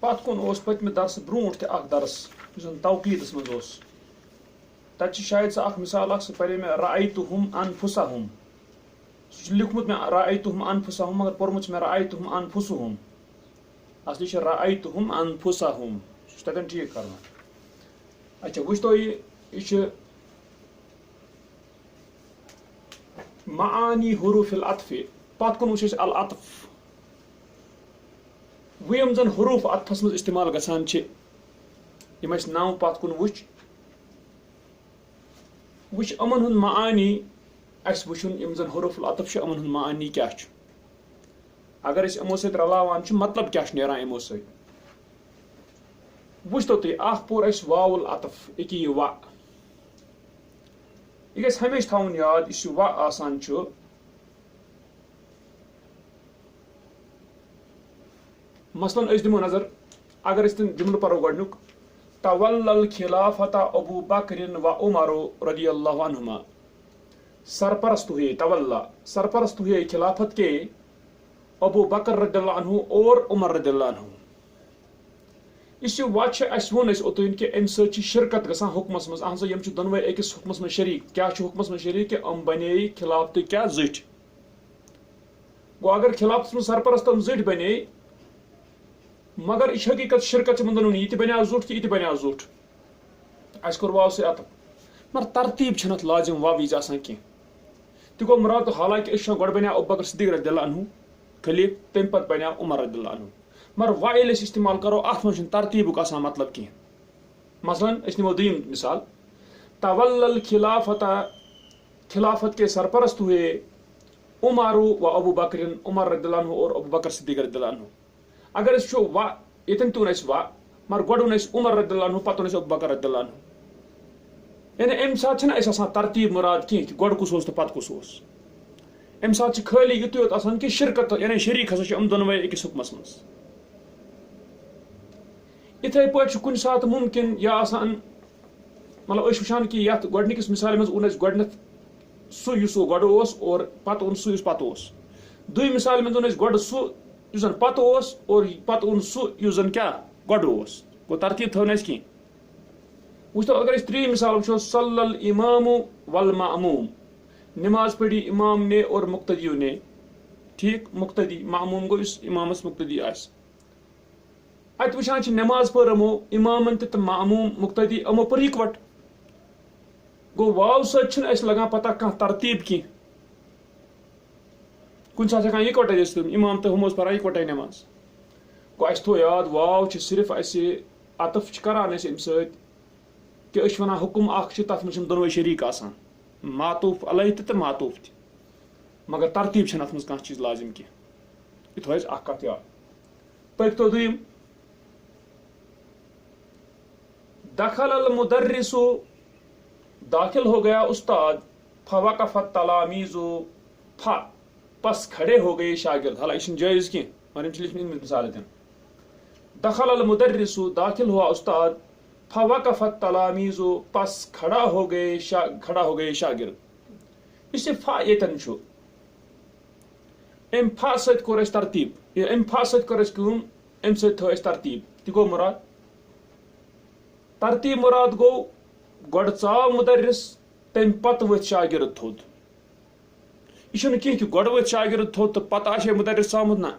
پتھ کُن اوس پٔتمہِ درسہٕ برونٛٹھ تہِ اکھ درس یُس زن توقیٖدس منٛز اوس تتہِ چھِ شاید سۄ اکھ مثال اکھ سُہ پرے مےٚ رأیتُہُم انفُسہُم سُہ چھُ لیوٗکھمُت مےٚ رأیتُہُم انفُسہُم مگر پوٚرمُت چھُ مےٚ رأیتُہُم انفُسُہُم اصلی چھُ رأیتُہُم انفُسہُم سُہ چھُ تتٮ۪ن ٹھیٖک کرُن. اچھا وٕچھ تو یہِ چھُ معانی حروف العطف پتھ کُن وٕچھ أسۍ العطف وۄنۍ یِم زن حروف عطفس منٛز استعمال گژھان چھِ یِم اَسہِ 9 پتھ کُن وٕچھ یِمن ہُنٛد معانی اَسہِ وٕچھُن یِم زن حروف العطف چھِ یِمن ہُنٛد معانی کیاہ چھُ اگر أسۍ یِمو سۭتۍ رلاوان چھِ مطلب کیاہ چھُ نیران یِمو سۭتۍ. وٕچھ تو تُہۍ اکھ پوٚر اَسہِ واو العطف أکیاہ یہِ وا یہِ گژھِ ہمیشہِ تھاوُن یاد یُس یہِ وا آسان چھُ مثلاً أسۍ دِمو نظر اگر أسۍ تِم جملہٕ پرو گۄڈنیُک تولى الخلافة ابو بکر و عمر رضی اللہ عنہما سرپرست ہوئے تولا سرپرست ہوئے خلافت کے ابو بکر رضی اللہ عنہ اور عمر رضی اللہ عنہ. یُس یہِ وا چھِ اَسہِ ووٚن اَسہِ اوٚتٲنۍ کہِ اَمہِ سۭتۍ چھِ شرکت گژھان حُکمس منٛز اہن سا یِم چھِ دۄنوے أکِس حُکمس منٛز شریٖک کیاہ چھُ حُکمس منٛز شریٖک کہِ یِم بنے خلافتٕکۍ کیاہ زٕٹھۍ گوٚو اگر خلافتس منٛز سرپرست یِم زٕٹھۍ بنے مگر یہِ چھِ حقیٖقت شرکت چھِ یِمن دۄنوٕنی یہِ تہِ بنیٛو زیُٹھ تہٕ یہِ تہِ بنیٛو زیُٹھ اَسہِ کوٚر واو سۭتۍ عطف مگر ترتیٖب چھنہٕ اتھ لازم واو وِزِ آسان کینٛہہ تہِ گوٚو مُراد حالانکہِ أسۍ چھِ گۄڈٕ بنیٛو ابو بکر صدیق رضی اللہ عنہ خلیٖف تمہِ پتہٕ بنیٛو عمر رضی اللہ عنہ مگر وا ییٚلہِ أسۍ استعمال کرو اتھ منٛز چھُنہٕ ترتیٖبُک آسان مطلب کینٛہہ مثلاً أسۍ نِمو دوٚیِم مثال تولى الخلافة خلافت کے سرپرست ہوئے عمر و ابو بکر عمر رضی اللہ عنہ اور ابو بکر صدیق رضی اللہ عنہ. اگر أسۍ وٕچھو وا ییٚتٮ۪ن تہِ ووٚن اَسہِ وا مگر گۄڈٕ ووٚن اَسہِ عمر رضی اللہ عنہ پتہٕ ووٚن اَسہِ ابو بکر رضی اللہ عنہ یعنی اَمہِ ساتہٕ چھنہٕ اَسہِ آسان ترتیٖب مُراد کینٛہہ کہِ گۄڈٕ کُس اوس تہٕ پتہٕ کُس اوس اَمہِ ساتہٕ چھِ خٲلی یُتُے یوت آسان کہِ شرکت یعنی شریٖک ہسا چھِ یِم دۄنوے أکِس حُکمس منٛز. یِتھے پٲٹھۍ چھُ کُنہِ ساتہٕ مُمکِن یا آسان مطلب أسۍ وٕچھان کہِ یتھ گۄڈنِکِس مثالہِ منٛز اوٚن اَسہِ گۄڈنیتھ سُہ یُس گۄڈٕ اوس اور پتہٕ اوٚن سُہ یُس پتہٕ اوس دوٚیِمہِ مثالہِ منٛز اوٚن اَسہِ گۄڈٕ سُہ یُس زن پتہٕ اوس اور پتہٕ اوٚن سُہ یُس زن کیاہ گۄڈٕ اوس گوٚو ترتیٖب تھٲو نہٕ اَسہِ کینٛہہ. وٕچھ تو اگر أسۍ ترٛیٚیِم مثال وٕچھو صلی الامام والمأموم نماز پٔری امام نے اور مقتدیو نے ٹھیٖک مقتدی معموم گوٚو یُس امامس مقتدی آسہِ اتہِ وٕچھان چھِ نماز پٔر یِمو امامن تہِ تہٕ معموم مقتدی یِمو پٔر اِکوٹ گوٚو واو سۭتۍ چھُنہٕ اَسہِ لگان پتہ کانٛہہ ترتیٖب کینٛہہ کُنہِ ساتہٕ ہٮ۪کان اِکوٹے ٲسِتھ امام تہٕ ہُم اوس پران اِکوٹے نماز گوٚو اَسہِ تھوٚو یاد واو چھِ صرف اَسہِ عطف چھِ کران أسۍ اَمہِ سۭتۍ کہِ أسۍ چھِ وَنان حُکُم اکھ چھِ تتھ منٛز چھِ یِم دۄنوے شریٖک آسان معطوف علیہ تہِ تہٕ معطوف تہِ مگر ترتیٖب چھنہٕ اتھ منٛز کانٛہہ چیٖز لازم کینٛہہ یہِ تھوٚو اَسہِ اکھ کتھ یاد. پٔکۍتو دوٚیِم دخل المدرس داخل ہو گیا استاد فوقف التلاميذ پس کھڑے ہو گئے شاگرد حالانکہ یہ چھنہٕ جٲیز کینٛہہ مگر یِم چھِ لیکھمٕتۍ أمِس مثال اتٮ۪ن دخل المدرس داخل ہوا استاد فوقف التلاميذ پس کھڑا ہو گئے شاگرد. یُس یہِ فا ییٚتٮ۪ن چھُ أمۍ فا سۭتۍ کوٚر اَسہِ ترتیٖب أمۍ فا سۭتۍ کٔر اَسہِ کٲم أمۍ سۭتۍ تھٲو اَسہِ ترتیٖب تہِ گوٚو مُراد ترتیٖب مُراد گوٚو گۄڈٕ ژاو مُدرِس تمہِ پتہٕ ؤتھۍ شاگرد تھوٚد یہِ چھُنہٕ کینٛہہ کہِ گۄڈٕ ؤتھۍ شاگرد تھوٚد تہٕ پتہٕ آسہِ مُدرِس ژامُت نہ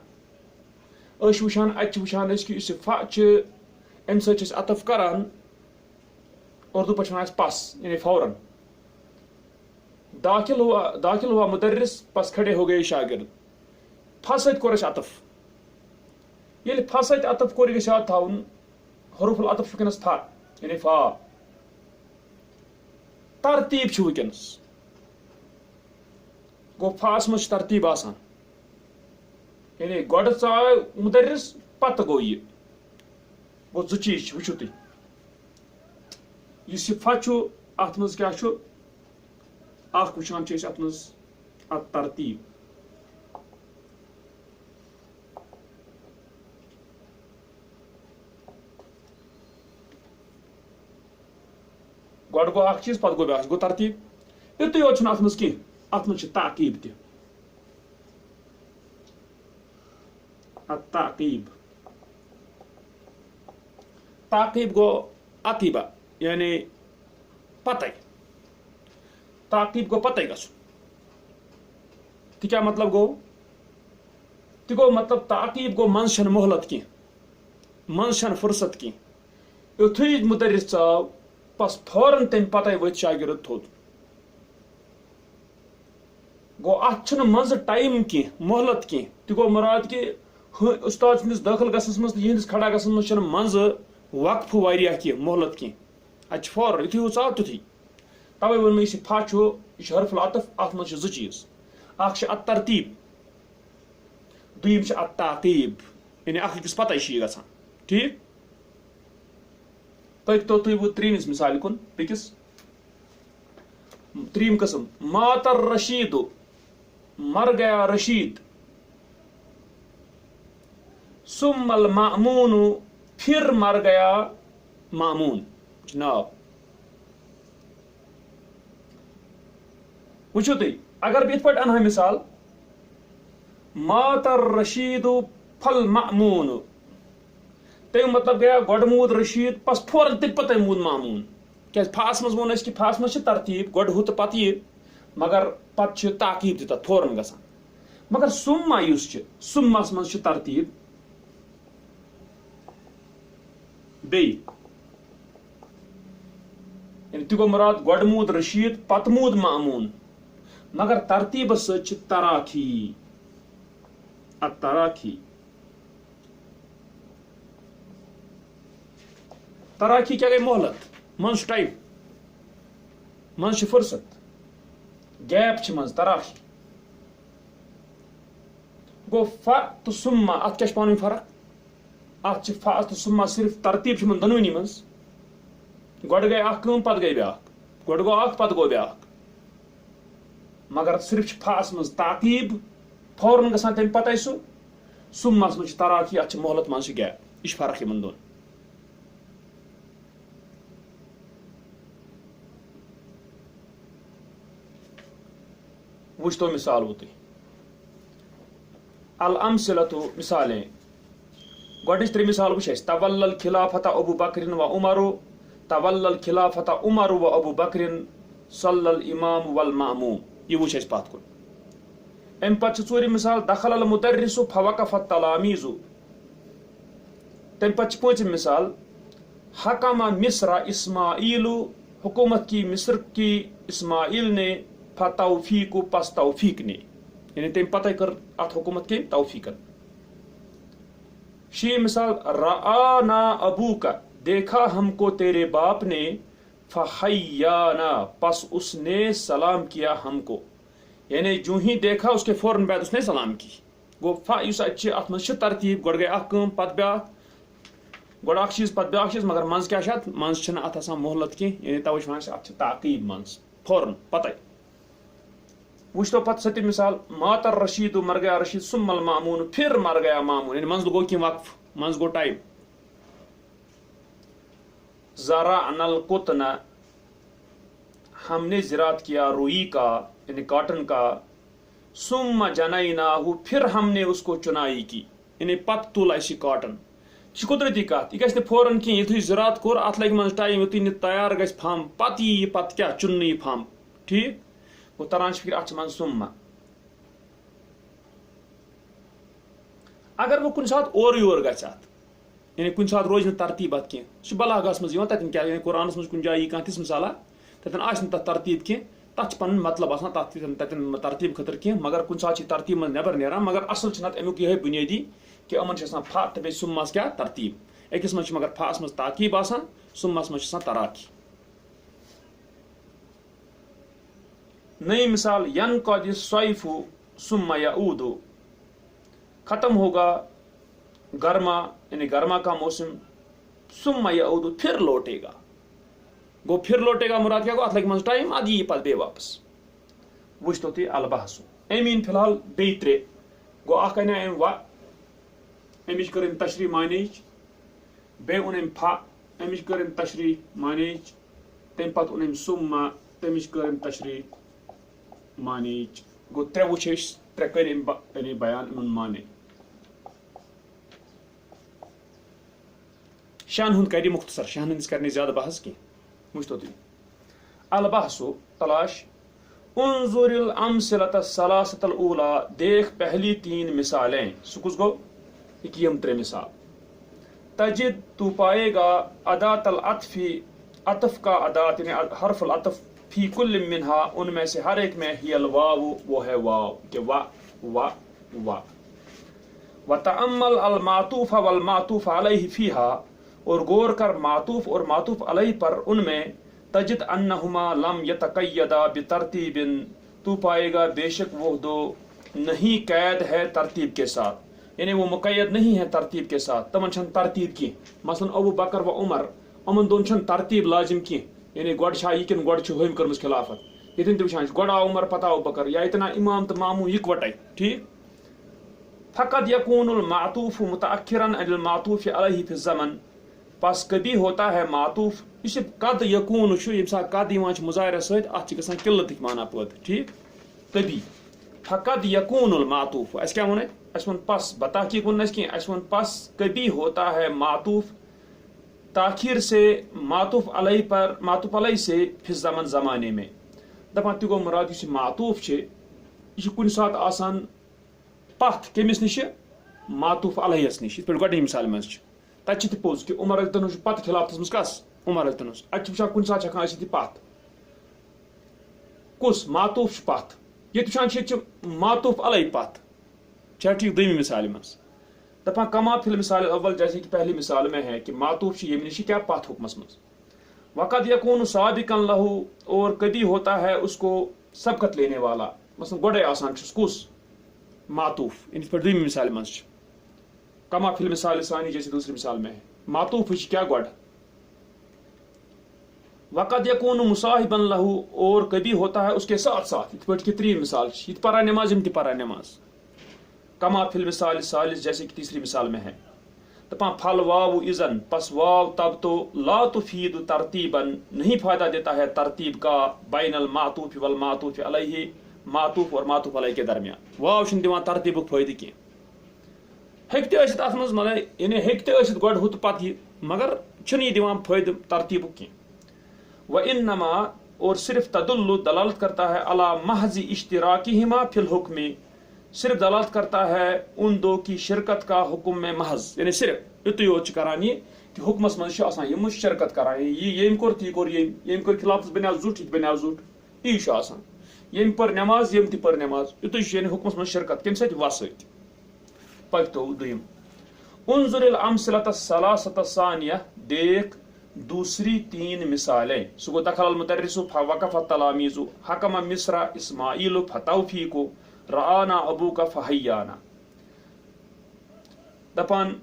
أسۍ چھِ وٕچھان اَتہِ چھِ وٕچھان أسۍ کہِ یُس یہِ فا چھِ اَمہِ سۭتۍ چھِ أسۍ عطف کران اردو پٲٹھۍ چھِ وَنان أسۍ پس یعنی فوراً داخل ہوا مُدرِس پس کھڑے ہو گئے شاگرد فا سۭتۍ کوٚر اَسہِ عطف ییٚلہِ فا سۭتۍ عطف کوٚر یہِ گژھِ یاد تھاوُن حروف العطف چھُ وٕنکیٚنس فا یعنی فا ترتیٖب چھُ وٕنکیٚنس گوٚو فاہس منٛز چھِ ترتیٖب آسان یعنی گۄڈٕ ژاو مُدرِس پتہٕ گوٚو یہِ گوٚو زٕ چیٖز چھِ وٕچھِو تُہۍ یُس یہِ فا چھُ اتھ منٛز کیاہ چھُ اکھ وٕچھان چھِ أسۍ اتھ منٛز اتھ ترتیٖب گۄڈٕ گوٚو اکھ چیٖز پتہٕ گوٚو بیٛاکھ گوٚو ترتیٖب یُتُے یوت چھُنہٕ اتھ منٛز کینٛہہ اتھ منٛز چھِ تعقیٖب تہِ التعقیٖب تعقیب گو عقیبہ یعنی پتہ تعقیب گو پتہ گژھُن تہِ کیٛاہ مطلب گوٚو تہِ گوٚو مطلب تعقیب گوٚو منٛزٕ چھنہٕ مہلت کینٛہہ منٛزٕ چھنہٕ فرصت کینٛہہ یُتھُے مُدرِس ژاو بس فوراً تمہِ پتَے ؤتھۍ شاگرد تھوٚد گوٚو اتھ چھُنہٕ منٛزٕ ٹایم کینٛہہ مہلت کینٛہہ تہِ گوٚو مُراد کہِ اُستاد سٕنٛدِس دٲخل گژھنس منٛز تہٕ یِہنٛدِس کھڑا گژھنس منٛز چھُنہٕ منٛزٕ وقفہٕ واریاہ کینٛہہ مہلت کینٛہہ اتہِ چھُ فوراً یُتھُے ہُہ ژاو تیُتھُے توے ووٚن مےٚ یُس یہِ فا چھُ یہِ چھُ حرف العطف اتھ منٛز چھِ زٕ چیٖز اکھ چھِ الترتیٖب دوٚیِم چھِ التعقیٖب یعنی اکھ أکِس پتَے چھِ یہِ گژھان ٹھیٖک پٔکۍتو تُہۍ وۄنۍ ترٛیٚیِمِس مِثالہِ کُن بیٚکِس ترٛیٚیِم قٕسم ماتر رشیٖدُ مر گیا رشید ثم المأمون پھر مر گیا مامون چھُ ناو وٕچھِو تُہۍ اگر بہٕ یِتھ پٲٹھۍ انہا مثال ماتر رشیٖدُ پھل مأمون تمیُک مطلب گیا گۄڈٕ موٗد رشیٖد بس فوراً تمہِ پتَے موٗد مامون کیٛازِ فاہس منٛز ووٚن اَسہِ کہِ فاہس منٛز چھِ ترتیٖب گۄڈٕ ہُہ تہٕ پتہٕ یہِ مگر پتہٕ چھِ تعقیٖب تہِ تتھ فوراً گژھان مگر سُمہ یُس چھِ سُمس منٛز چھِ ترتیٖب بیٚیہِ یعنی تہِ گوٚو مُراد گۄڈٕ موٗد رشیٖد پتہٕ موٗد مامون مگر ترتیٖبس سۭتۍ چھِ تراخی التراخی تراخی کیٛاہ گٔے مہلت منٛزٕ چھُ ٹایم منٛزٕ چھِ فرصت گیپ چھِ منٛزٕ تراخی گوٚو فا تہٕ سُمہ اتھ کیٛاہ چھِ پانہٕ ؤنۍ فرق اتھ چھِ فا تہٕ سُمہ صرف ترتیٖب چھِ یِمن دۄنوٕنی منٛز گۄڈٕ گٔے اکھ کٲم پتہٕ گٔے بیٛاکھ گۄڈٕ گوٚو اکھ پتہٕ گوٚو بیٛاکھ مگر صرف چھِ فاہس منٛز تعقیٖب فوراً گژھان تمہِ پتَے سُہ سُمس منٛز چھِ تراخی اتھ چھِ مہلت منٛزٕ چھِ گیپ یہِ چھِ فرق یِمن دۄن وٕچھتو مثال وۄنۍ تُہۍ الامثلۃ مثالیں گۄڈٕنِچ ترٛےٚ مثال وٕچھ اَسہِ تولل الخلافة ابو بکر و عمر تولل الخلافة عمر و ابو بکر صلی الامام والمأموم یہِ وٕچھ اَسہِ پتھ کُن امہِ پتہٕ چھِ ژوٗرِم مثال دخل المدرس فوقف التلاميذ تمہِ پتہٕ چھِ پوٗنٛژِم مثال حکم مصر اسماعیل حکومت کی مصر کی اسماعیل نے فتوفیق پس توفیق نے یعنی تمہِ پتَے کٔر اتھ حکومت کٔمۍ توفیقن شیٚیِم مثال رآنا ابوکا دیکھا ہم کو تیرے باپ نے فحیانا پس اس نے سلام کیا ہم کو یعنی جو ہی دیکھا اس کے فوراً بعد اس نے سلام کی گوٚو فا یُس اتہِ چھِ اتھ منٛز چھِ ترتیٖب گۄڈٕ گٔے اکھ کٲم پتہٕ بیٛاکھ گۄڈٕ اکھ چیٖز پتہٕ بیٛاکھ چیٖز مگر منٛزٕ کیٛاہ چھِ اتھ منٛزٕ چھِنہٕ اتھ آسان مہلت کینٛہہ یعنی توے چھِ ونان أسۍ اتھ چھِ تعقیٖب منٛز فوراً پتَے وٕچھتو پتہٕ سٔتِم مثال ماتر رشیٖد مر گیا رشیٖد ثم المأمون پھر مر گیا مامون یعنی منٛزٕ گوٚو کینٛہہ وقف منٛزٕ گوٚو ٹایم زرعنا القطن ہم نے زراعت کیا روئی کا یعنی کاٹن کا ثم جنیناہ پھر ہم نے اس کو چنائی کی یعنی پتہٕ تُل اَسہِ یہِ کاٹن یہِ چھِ قدرتی کتھ یہِ گژھِ نہٕ فوراً کینٛہہ یُتھُے زراعت کوٚر اتھ لگہِ منٛزٕ ٹایم یُتُے نہٕ تیار گژھِ پھمب پتہٕ یی یہِ پتہٕ کیٛاہ چُننہٕ یہِ پھمب ٹھیٖک گوٚو تران چھِ فکر اتھ چھِ منٛزٕ سُمہ اگر وۄنۍ کُنہِ ساتہٕ اورٕ یور گژھِ اتھ یعنی کُنہِ ساتہٕ روزِ نہٕ ترتیٖب اتھ کینٛہہ سُہ چھُ بلاغس منٛز یِوان تتٮ۪ن کیٛاہ یعنی قرآنس منٛز کُنہِ جایہِ یی کانٛہہ تِژھ مثالا تتٮ۪ن آسہِ نہٕ تتھ ترتیٖب کینٛہہ تتھ چھُ پنُن مطلب آسان تتھ تتٮ۪ن ترتیٖب خٲطرٕ کینٛہہ مگر کُنہِ ساتہٕ چھِ ترتیٖب منٛز نٮ۪بر نیران مگر اصل چھُ نتہٕ امیُک یِہے بُنیٲدی کہِ یِمن چھِ آسان فا تہٕ بیٚیہِ سُمس کیٛاہ ترتیٖب أکِس منٛز چھِ مگر فاہس منٛز تعقیٖب آسان سُمس منٛز چھِ آسان تراخی نئی مثال ینقض الصیف ثم یعود ختم ہوگا گرما یعنی گرما کا موسم ثم یعود پھر لوٹے گا گوٚو پھر لوٹے گا مراد کیٛاہ گوٚو اتھ لگہِ منٛزٕ ٹایم ادٕ یی پتہٕ بیٚیہِ واپس وٕچھتو تُہۍ البحث أمۍ أنۍ فِلحال بیٚیہِ ترٛےٚ گوٚو اکھ اَنے أمۍ وا أمِچ کٔر أمۍ تشریح معنیِچ بیٚیہِ اوٚن أمۍ فا أمِچ کٔر أمۍ تشریح معنیِچ تمہِ پتہٕ اوٚن أمۍ سُمہ تمِچ کٔر أمۍ تشریح معنیِچ گوٚو ترٛےٚ وٕچھ أسۍ ترٛےٚ کٔرۍ أمۍ یعنی بیان یِمن معنے شان ہند کر مختصر، شان ہندس کرنے زیادہ بحث کی وچھتو تھی البحثو تلاش انظر الامثلۃ الثلاثۃ الاولی، دیکھ پہلی 3 مثالیں، سکس گو یم 3 مثال، تجد تو پائے گا ادات العطف، عطف کا ادات یعنی حرف العطف، فی کل منہا ان میں سے ہر ایک میں ہی الواو وہ ہے واو کہ وا وتأمل المعطوف والمعطوف علیہ فیہا، اور غور کر معطوف اور معطوف علیہ پر ان میں، تجد انہما لم یتقیدا بترتیب، تو پائے گا بے شک وہ دو نہیں قید ہے ترتیب کے ساتھ، یعنی وہ مقید نہیں ہے ترتیب کے ساتھ، تمن چھن ترتیب کی، مثلا ابو بکر و عمر امن دون چھن ترتیب لازم کی، یعنی گوڑ چھا یہ کن گوڑ چھو ہوم کرمس خلافت، یتن تم چھان گوڑ عمر پتہ ابو بکر یا اتنا امام تو مامو یکوٹے، ٹھیک، فقط یکون المعطوف متأخرا عن المعطوف علیہ فی الزمن، پس کبھی ہوتا ہے معطوف، یہ قد یکون یم سات قد یوان مظاہرہ ست ات گژھان قلت معنی پٲدٕ، ٹھیک، کبھی فقط یکون المعطوف، اس کیا ون اس ون پس بتحقیق ون کی اس ون پس کبھی ہوتا ہے معطوف تاخیر سے معطوف علیہ پر، معطوف علیہ سے فی الزمن زمانے میں، دپان تہ گو مراد اس معطوف یہ کن سات آسان پتھ کمس نش معطوف علیہ نش، یت پہ گۄڈنی مثال مز تتہ تہ پوز کہ عمر علی تن پتہ خلافتس مز کس عمر علی تن اتہ وچان کن سات ہکان ٲسِتھ پتھ کس معطوف پتھ، یہ وچان معطوف علیہ پتھ، چھا ٹھیک، دویمہ مثال مز دپان کما فی المثال الاول، جیسے کہ پہلی مثال میں ہے کہ معطوف یم نش کیا پتھ حکمس مز، وقد یکون سابقا لہ، اور کبھی ہوتا ہے اس کو سبقت لینے والا، مثلا گوڑے آسان چھس کس معطوف، ان پر دویمہ مثال مز کما فی المثال ثانی، جیسے دوسری مثال میں ہے معطوف کیا گوڑ، وقد یکون مصاحبا لہ، اور کبھی ہوتا ہے اس کے ساتھ ساتھ، یہ پہ ترین مثال یہ پرا نماز یم تہ پرا نماز، کما فی المثال الثالث، جیسے کہ تیسری مثال میں ہے، دپان پھل واو اذن، پس واو تب تو لا تفید ترتیبا، نہیں فائدہ دیتا ہے ترتیب کا، بین المعطوف والمعطوف علیہ، معطوف اور معطوف علیہ کے درمیان، واو چھن دیوان ترتیبک فائدہ کی، ہیکتے ٲسِتھ اتھ منٛز مطلب یعنی ہیکتے ٲسِتھ گۄڈٕ ہُہ تہٕ پتہٕ یہِ مگر چھُنہٕ یہِ دِوان فٲیدٕ ترتیٖبُک کینٛہہ، وانما، اور صرف تدل دلالت کرتا ہے علی محض اشتراکہما فی الحکم، صرف دلالت کرتا ہے ان دو کی شرکت کا حکم میں محض، یعنی صرف یُتُے یوت چھُ کران یہِ کہ حکمس منٛز چھُ آسان یِم شرکت کران، یہِ ییٚمۍ کوٚر تی کوٚر ییٚمۍ کوٚر خلافس بنیٛو زُٹ یہِ تہِ بنیٛو زُٹ، یی چھُ آسان، ییٚمۍ پٔر نٮ۪ماز ییٚمۍ تہِ پٔر نٮ۪ماز، یُتُے چھُ یعنی حکمس منٛز شرکت کمہِ سۭتۍ وَ سۭتۍ، پکتو دویم انظر الامثلۃ الثلاثۃ الثانیہ، دیکھ دوسری 3 مثالیں، سو گو دخل المدرس فوقف التلاميذ، حکم مصر اسماعیل فتوفیق، رآنا ابوک فحیانا، دپان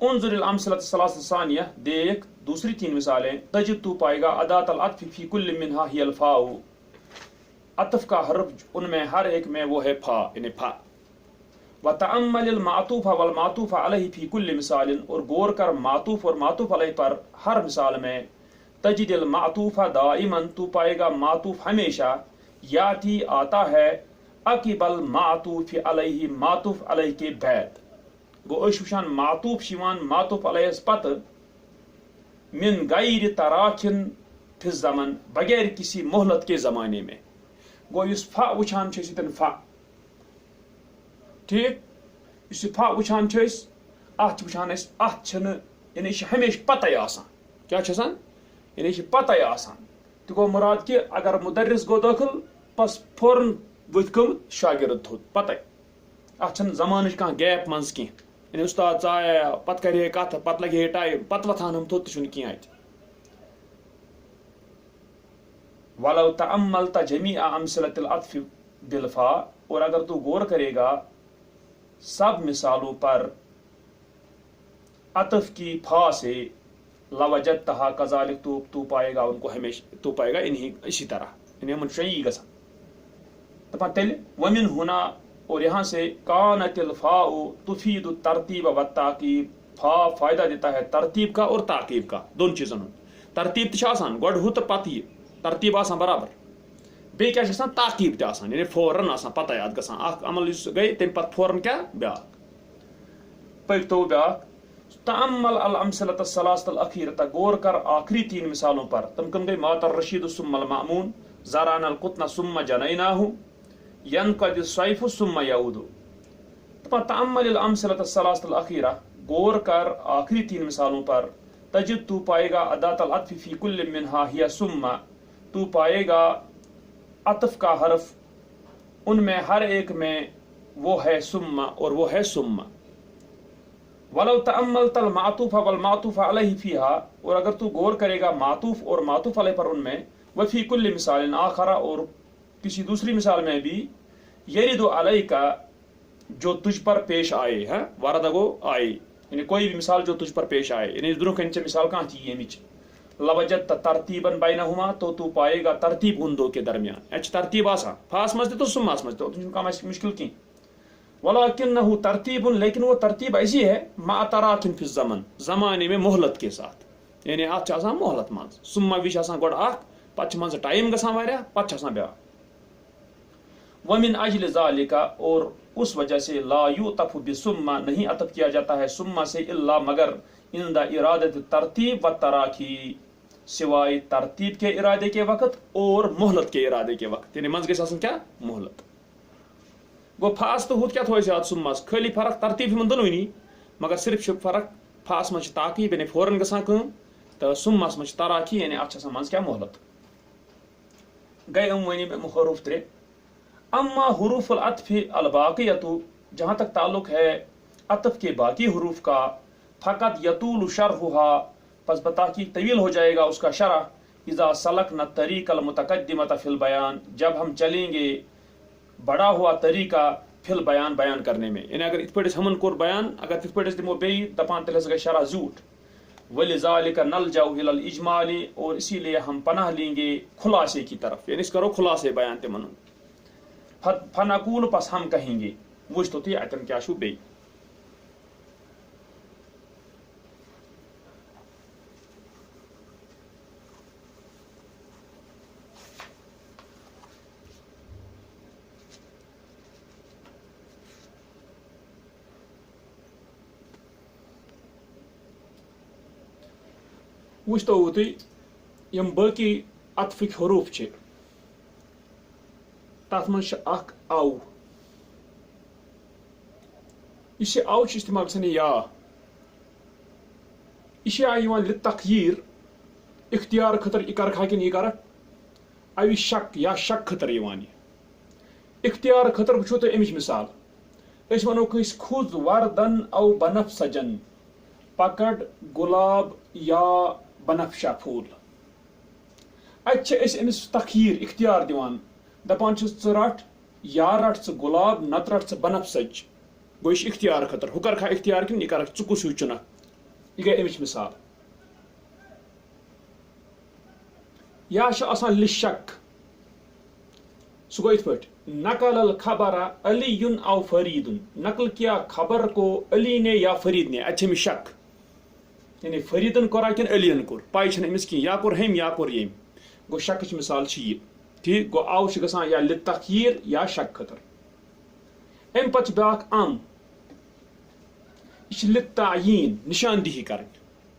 انظر الامثلۃ الثلاثۃ الثانیہ، دیکھ دوسری 3 مثالیں، تجد تو پائے گا ادات العطف فی کل منہا ہی الفاء، عطف کا حرف ان میں ہر ایک میں وہ ہے فا، یعنی فا، وتأمل المعطوف والمعطوف علیہ فی کل مثال، اور غور کر معطوف اور معطوف علیہ پر ہر مثال میں، تجد المعطوف دائما، تو پائے گا معطوف ہمیشہ، یاتی آتا ہے، عقب المعطوف علیہ، معطوف علیہ کے بعد، گو اس وچان معطوف شیوان معطوف علیہ پتہ، من غیر تراکن فی الزمن، بغیر کسی مہلت کے زمانے میں، گو اس فا وچان چھ ستن فا، ٹھیک، اس فا وچان چھ ات وچان اس ات چھن یعنی ہمیشہ پتہ آسان، کیا چھ آسان، یعنی پتہ آسان، تو گو مراد کہ اگر مدرس گو داخل پس فوراً ورتھ کم شاگرد تھوت پتہ، ات چھن زمانچ کانٛہہ گیپ منٛز کینٛہہ، یعنی استاد ژایا پتہ کرے کتھ پتہ لگے ٹائم پتہ وتھان ہم تھوت چھن کینٛہہ اتہ، ولو تأملت جمیع امثلۃ العطف بالفا، اور اگر تو غور کرے گا سب مثالوں پر عطف کی فا سے، لوجدتہا کذالک، تو پائے گا ان کو ہمیشہ، تو پائے گا انہی اسی طرح، یعنی ہم شیئی گژھان، دپان تیل ومن ہونا، اور یہاں سے کانت الفاء تفید الترتیب والتعقیب، فا فائدہ دیتا ہے ترتیب کا اور تعقیب کا، دون چیزن ترتیب تہ آسان گۄڈٕ ہُہ تہٕ پتہٕ یہِ، ترتیب آسان برابر، بیٚیہِ کیٛاہ چھِ آسان تعقیب تہِ آسان، یعنی فوراً آسان پتہ یاد گژھان، اکھ عمل یُس گٔے تمہِ پتہٕ فوراً کیٛاہ بیٛاکھ، پٔکۍتو بیٛاکھ تعمل الامثلۃ الثلاثۃ الاخیرۃ، غور کر آخری 3 مثالوں پر. تم کم گئی مات الرشید ثم المأمون، زرعن القطن ثم جنیناہ، ینقضی الصیف ثم یعود. تعمل الامثلۃ الثلاثۃ الاخیرہ، غور کر آخری 3 مثالوں پر. تجد تو پائے گا ادات العطف فی کل منہا ہی ثم، تو پائے گا عطف کا حرف ان میں ہر ایک میں وہ ہے ثم، اور وہ ہے ثم. ولو تأملت المعطوف والمعطوف علیہ فیہا، اور اگر تو غور کرے گا معطوف اور معطوف علیہ پر ان میں، وفی کل مثال آخر، اور کسی دوسری مثال میں بھی، یرد علیہ کا جو تجھ پر پیش آئے، ہے وارد گو آئے، یعنی کوئی بھی مثال جو تجھ پر پیش آئے، یعنی برونٛہہ کنچ مثال کہاں تھی یہ مچ لوجدت ترتیباً بینہما، تو پائے گا ترتیب ان دو کے درمیان. اچھ ترتیب آسا فاس مجھ تو سماس مجھ تو کام مشکل کی. ولیکنہ ترتیب، لیکن وہ ترتیب ایسی ہے مع تراکن فی الزمن، زمانے میں مہلت کے ساتھ، یعنی اتھ آسان مہلت مز سما وش آسان گۄڈٕ اکھ، پتہٕ مز ٹائم گژھان واریاہ، پتہٕ چھِ آسان بیٛاکھ. ومن اجل ذالک، اور اس وجہ سے لا یعطف بثم، نہیں عطف کیا جاتا ہے ثم سے، الا مگر عند ارادت ترتیب و تراکی، سوائے ترتیب کے ارادے کے وقت اور مہلت کے ارادے کے وقت، یعنی مز گژھِ آسان کیا مہلت. گو فاس تو ہُتھ کیا تھوٚو یاد سُمس، خٲلی فرق ترتیب ہمن دونوٕنی، مگر صرف چھِ فرق فاس مز تاقیب یعنی فوراً گژھان کٲم، تو سُمس مز تراکی یعنی اتھ چھِ آسان مز کیا مہلت. گئے ونی حروف 3. اما حروف العطف الباقیۃ، جہاں تک تعلق ہے عطف کے باقی حروف کا، فقط یطول شرحها، پس بتاکید طویل ہو جائے گا اس کا شرح، اذا سلکنا الطریق المتقدمۃ فی البیان، جب ہم چلیں گے بڑا ہوا طریقہ فی البیان، بیان کرنے میں. یعنی اگر ات پہ ہمن کور بیان، اگر تت پہ دمو بیٚیہِ دپان تیٚلہِ گژھِ شرح زیوٗٹھ. ولذالک نلجأ الی الاجمال، اور اسی لیے ہم پناہ لیں گے خلاصے کی طرف، یعنی اس کرو خلاصے بیان تمن. فنقول، پس ہم کہیں گے، وچھ تو تھی اتن کیا چھو بیٚیہِ. وچھ تو تھی یم باقی عطفک حروف چھ، تات من اخ او، یہ او استعمال گژھان یا، یہ آئی لتخییر اختیار خطر یہ کرکھا کن یہ کرک، اوی شک یا شک خطر یہ اختیار خطر. وچھو تو امچ مثال اس ونو کس کھوز وردن او بنفسجن، پکڑ گلاب یا بنفشا پھول. اتھ امس تخییر اختیار دیوان، دپان ژٕ رٹ یا رٹ ژٕ گلاب نت رٹ ژٕ بنفسج. گو یہ اختیار خطر، ہُہ کرکھا اختیار کن یہ کرک ژٕ کُس ہیوٗ چُنکھ، یہ گئی امچ مثال. یا چھُ آسان لشک، سُہ گوٚو یِتھ پٲٹھۍ نقل الخبر علی او فرید، نقل کیا خبر کو علی نے یا فرید نے. اتھ امس شک، یعنی فریدن کورا کن علین کور، پائی چھنہ امس کی، یا کور ہم یا کور یم. گو شکچ مثال چھ یہ. ٹھیک گو او چھ گژھان یا لتخییر یا شک خطر. ام پتہ بیاکھ ام، یہ لتعیین، نشاندہی کریں.